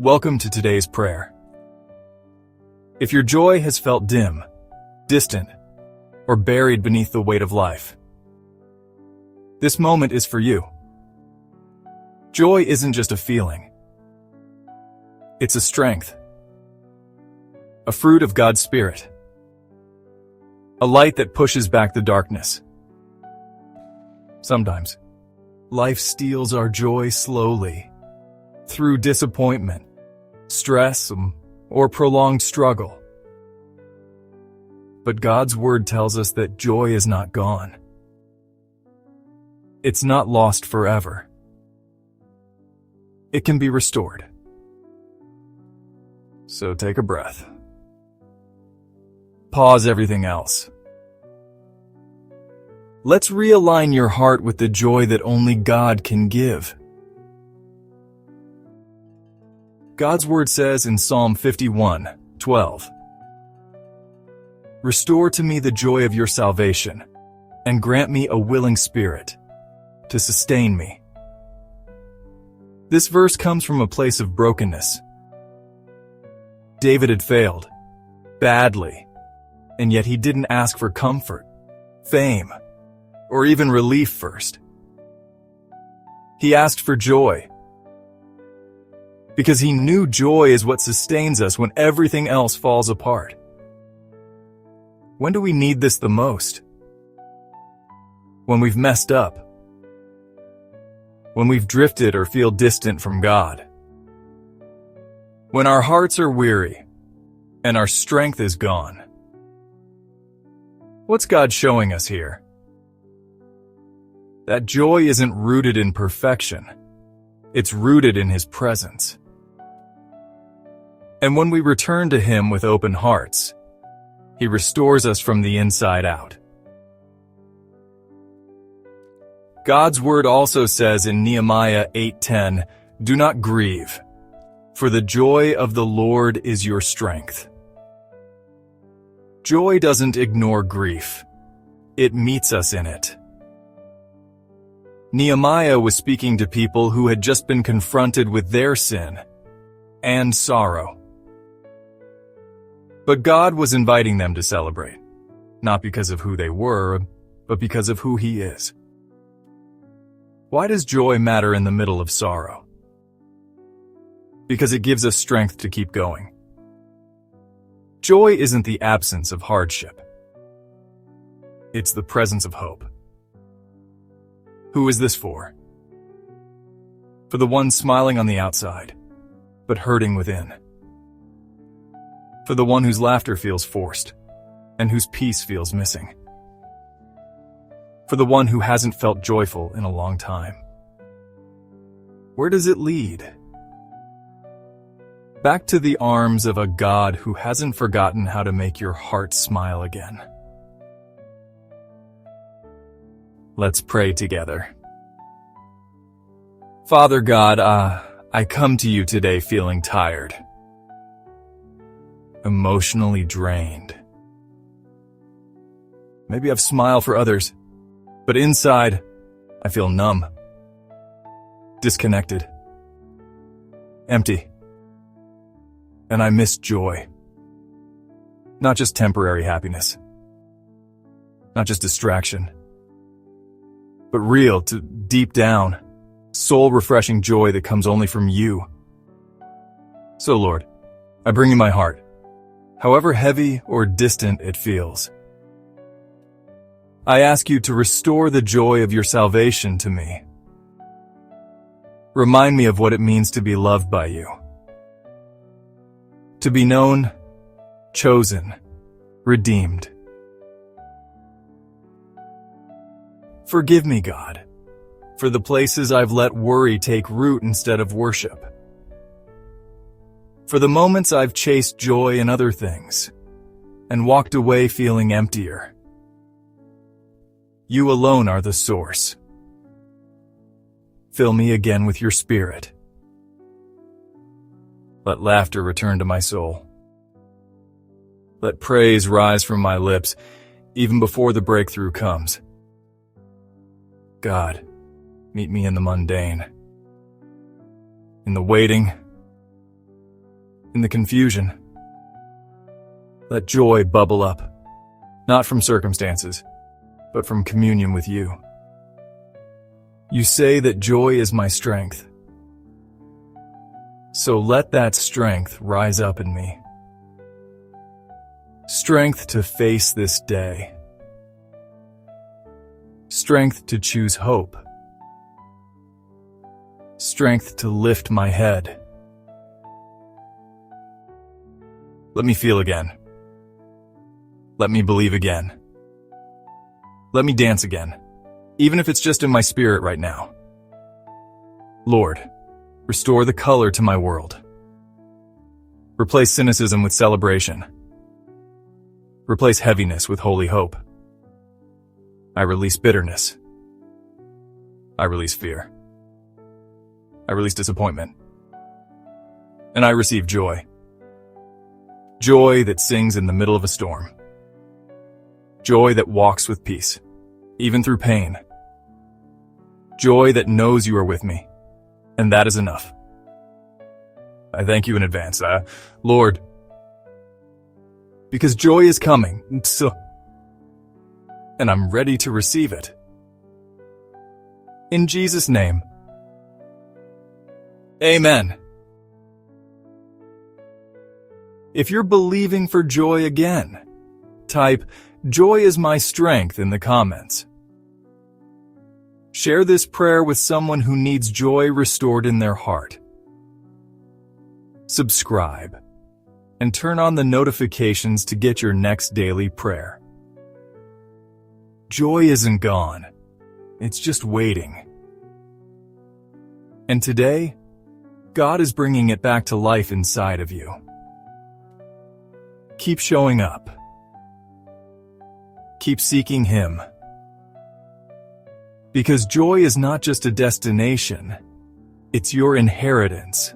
Welcome to today's prayer. If your joy has felt dim, distant, or buried beneath the weight of life, this moment is for you. Joy isn't just a feeling. It's a strength, a fruit of God's Spirit, a light that pushes back the darkness. Sometimes, life steals our joy slowly, through disappointment, stress, or prolonged struggle. But God's Word tells us that joy is not gone. It's not lost forever. It can be restored. So take a breath. Pause everything else. Let's realign your heart with the joy that only God can give. God's Word says in Psalm 51:12, "Restore to me the joy of your salvation, and grant me a willing spirit to sustain me." This verse comes from a place of brokenness. David had failed, badly, and yet he didn't ask for comfort, fame, or even relief first. He asked for joy, because he knew joy is what sustains us when everything else falls apart. When do we need this the most? When we've messed up. When we've drifted or feel distant from God. When our hearts are weary and our strength is gone. What's God showing us here? That joy isn't rooted in perfection. It's rooted in His presence. And when we return to Him with open hearts, He restores us from the inside out. God's Word also says in Nehemiah 8:10, "Do not grieve, for the joy of the Lord is your strength." Joy doesn't ignore grief. It meets us in it. Nehemiah was speaking to people who had just been confronted with their sin and sorrow. But God was inviting them to celebrate, not because of who they were, but because of who He is. Why does joy matter in the middle of sorrow? Because it gives us strength to keep going. Joy isn't the absence of hardship. It's the presence of hope. Who is this for? For the one smiling on the outside, but hurting within. For the one whose laughter feels forced, and whose peace feels missing. For the one who hasn't felt joyful in a long time. Where does it lead? Back to the arms of a God who hasn't forgotten how to make your heart smile again. Let's pray together. Father God, I come to you today feeling tired, emotionally drained. Maybe I've smiled for others, but inside, I feel numb, disconnected, empty. And I miss joy. Not just temporary happiness. Not just distraction. But real, to deep down, soul-refreshing joy that comes only from you. So Lord, I bring you my heart, however heavy or distant it feels. I ask you to restore the joy of your salvation to me. Remind me of what it means to be loved by you. To be known, chosen, redeemed. Forgive me, God, for the places I've let worry take root instead of worship. For the moments I've chased joy in other things and walked away feeling emptier. You alone are the source. Fill me again with your Spirit. Let laughter return to my soul. Let praise rise from my lips, even before the breakthrough comes. God, meet me in the mundane, in the waiting, in the confusion. Let joy bubble up, not from circumstances, but from communion with you. You say that joy is my strength. So let that strength rise up in me. Strength to face this day. Strength to choose hope. Strength to lift my head. Let me feel again. Let me believe again. Let me dance again, even if it's just in my spirit right now. Lord, restore the color to my world. Replace cynicism with celebration. Replace heaviness with holy hope. I release bitterness. I release fear. I release disappointment. And I receive joy. Joy that sings in the middle of a storm. Joy that walks with peace, even through pain. Joy that knows you are with me, and that is enough. I thank you in advance, Lord, because joy is coming, and I'm ready to receive it. In Jesus' name, amen. If you're believing for joy again, type "Joy is my strength" in the comments. Share this prayer with someone who needs joy restored in their heart. Subscribe and turn on the notifications to get your next daily prayer. Joy isn't gone. It's just waiting. And today, God is bringing it back to life inside of you. Keep showing up. Keep seeking Him. Because joy is not just a destination, it's your inheritance.